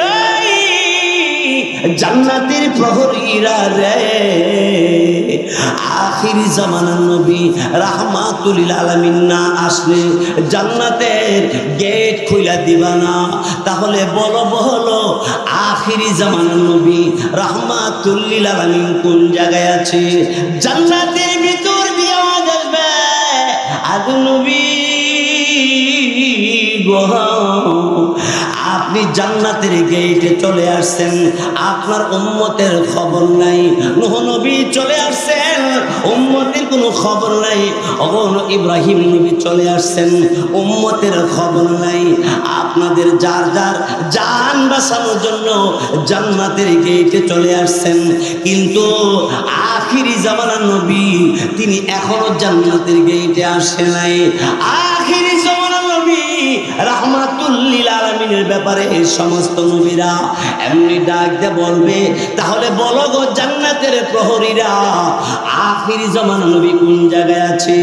এই জান্নাতের প্রহরীরা রে, আখির জামানার নবী রাহমাতুল লিল আলামিন না আসলে জান্নাতের গেট খুলে দিবা না। তাহলে বলো আখির জামানার নবী রাহমাতুল লিল আলামিন কোন জায়গায় আছে? জান্নাতের ভিতর দিয়ে আওয়াজ আসবে, আদু নবী গো, আপনি জান্নাতের গেটে চলে আসছেন, আপনার উম্মতের খবর নাই। নূহ নবী চলে আসছেন, উম্মতের কোনো খবর নাই। ইব্রাহিম নবী চলে আসছেন, উম্মতের খবর নাই। আপনাদের যার যার জান বাঁচানোর জন্য জান্নাতের গেটে চলে আসছেন, কিন্তু আখিরি জামানার নবী তিনি এখনো জান্নাতের গেটে আসে নাই। আখিরি জামানার নবী রাহমাতুল লিল আলামিনের ব্যাপারে এই সমস্ত নবীরা এমনি ডাক দিয়ে বলবে, তাহলে বলো গো জান্নাতের প্রহরীরা আখিরি জামানার নবী কোন জায়গায় আছে?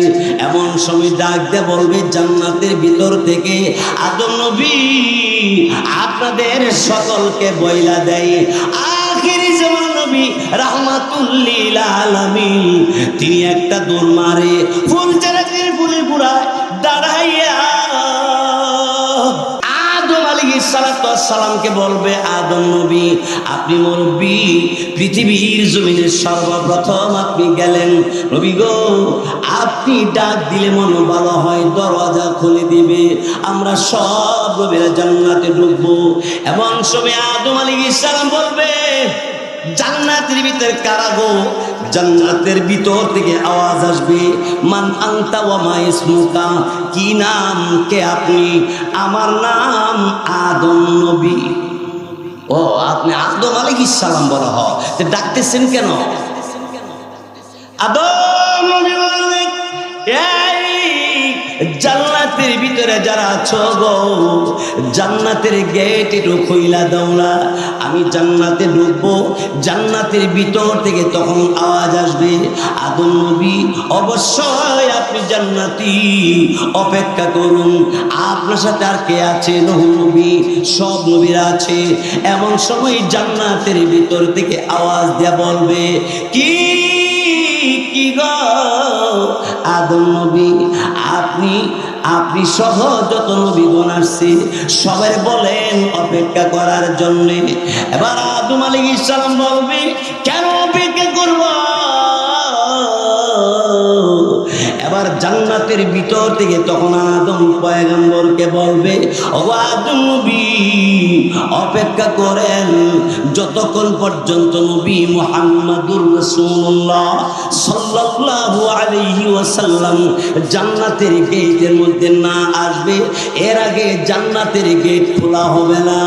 এমন সময় ডাক দিয়ে বলবে জান্নাতের ভিতর থেকে, আদম নবী আপনাদের সকলকে বইলা দেয় আখিরি জামানার নবী রাহমাতুল লিল আলামিন তিনি একটা দৌড় মারে, ফুল চারাটির ফুলের গুড়ায় দাঁড়াইয়া সালামকে বলবে, আদম নবী আপনি মুরব্বী, পৃথিবীর জমিনের সর্বপ্রথম আপনি গেলেন। নবী গো, আপনি ডাক দিলে মনে ভালো হয় দরওয়াজা খুলে দিবে, আমরা সব নবীরা জান্নাতে ঢুকবো। এমন সময় আদম আলাইহিস সালাম বলবে, জান্নাতের ভিতরে কারা গো? জান্নাতের ভিতর থেকে আওয়াজ আসবে, মান আনতা ওয়া মা ইসমুকা, কি নাম, কে আপনি? আমার নাম আদম নবী। ও আপনি আদম আলাইহিস সালাম বলা হয়, ডাকতেছেন কেন? আদম নবী বললেন, এই জান্নাতের ভিতরে যারা আছো গো, জান্নাতের গেট একটু খুইলা দাও না, আমি জান্নাতে ঢুকবো। জান্নাতের ভিতর থেকে তখন আওয়াজ আসবে, আদম নবী অবশ্যই আপনি জান্নাতি, অপেক্ষা করুন, আপনার সাথে আর কে আছে? নূহ নবী, সব নবীরা আছে। এমন সময় জান্নাতের ভিতর থেকে আওয়াজ দেয়া বলবে, কি গো আদম নবী, আপনি সহ যত নবীগণ আসছে সবাই বলেন অপেক্ষা করার জন্য। এবার আদম আলাইহিস সালাম বলবে, কেন অপেক্ষা করব? এবার জান্নাতের ভিতর থেকে তখন আদম পয়গম্বরকে বলবে, ও আদম নবী অপেক্ষা করেন যতক্ষণ পর্যন্ত নবী মুহাম্মাদুর রাসূলুল্লাহ সাল্লাল্লাহু আলাইহি ওয়াসাল্লাম জান্নাতের গেটের মধ্যে না আসবে, এর আগে জান্নাতের গেট খোলা হবে না।